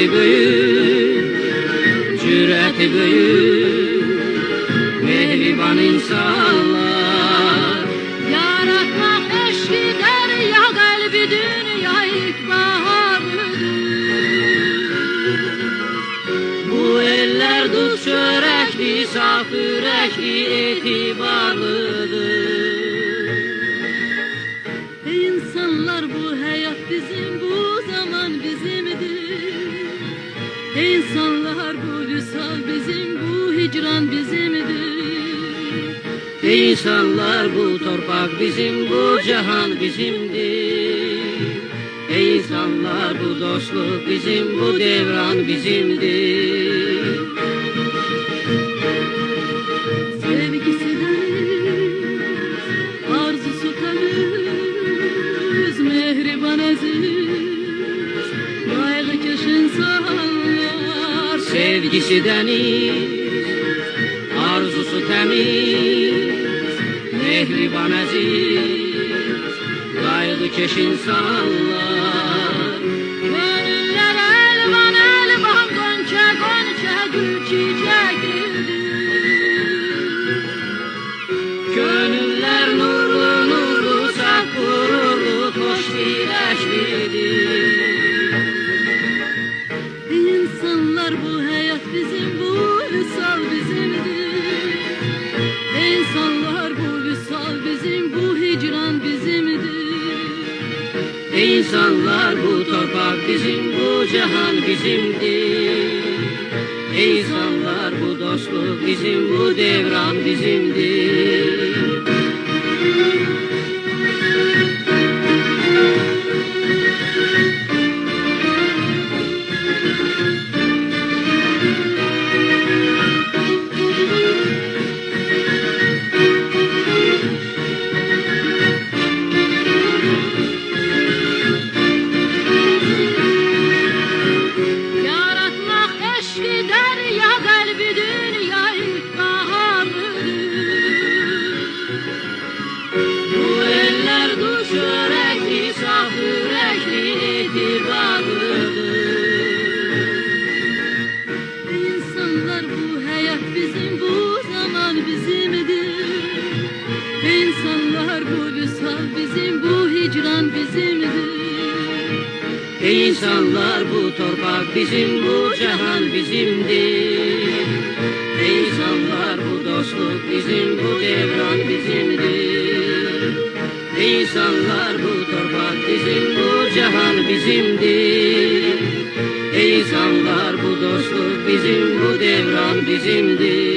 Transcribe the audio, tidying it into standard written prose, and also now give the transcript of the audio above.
Cüreti büyük, cüreti büyük, mehriban insanlar. Yaratmak eşki derya kalbi dünya ikbaharıdır. Bu eller dut çörekli, saf yürekli, etibarlıdır. Ey insanlar, bu hayat bizim, bu zaman bizimdir. Ey insanlar, bu vüsal bizim, bu hicran bizimdir. Ey insanlar, bu torpak bizim, bu cihan bizimdir. Ey insanlar, bu dostluk bizim, bu devran bizimdir. Sevgisi deniz, arzusu temiz, mehriban aziz, gayrıkeş insanlar. Sevgisi deniz, arzusu temiz, mehriban aziz, gayrıkeş insanlar. Gönüller elvan elvan, gonca gonca gül çiçeklidir. Gönüller nurlu nurlu, saf gururlu, hoş dileklidir. Ey insanlar, bu hayat bizim, bu vüsal bizimdir. Ey insanlar, bu vüsal bizim, bu hicran bizimdir. Ey insanlar, bu torpak bizim, bu cihan bizimdir. Ey insanlar, bu dostluk bizim, bu devran bizimdir. Yaratmak eşki derya kalbi dünya ikbaharıdır. Bu eller dut çörekli, saf yürekli, etibarlıdır. Ey insanlar, bu hayat bizim, bu zaman bizimdir. Ey insanlar, bu vüsal bizim, bu hicran bizimdir. Ey insanlar, bu torpak bizim, bu cihan bizimdir. Ey insanlar, bu dostluk bizim, bu devran bizimdir. Ey insanlar, bu torpak bizim, bu cihan bizimdir. Ey insanlar, bu dostluk bizim, bu devran bizimdir.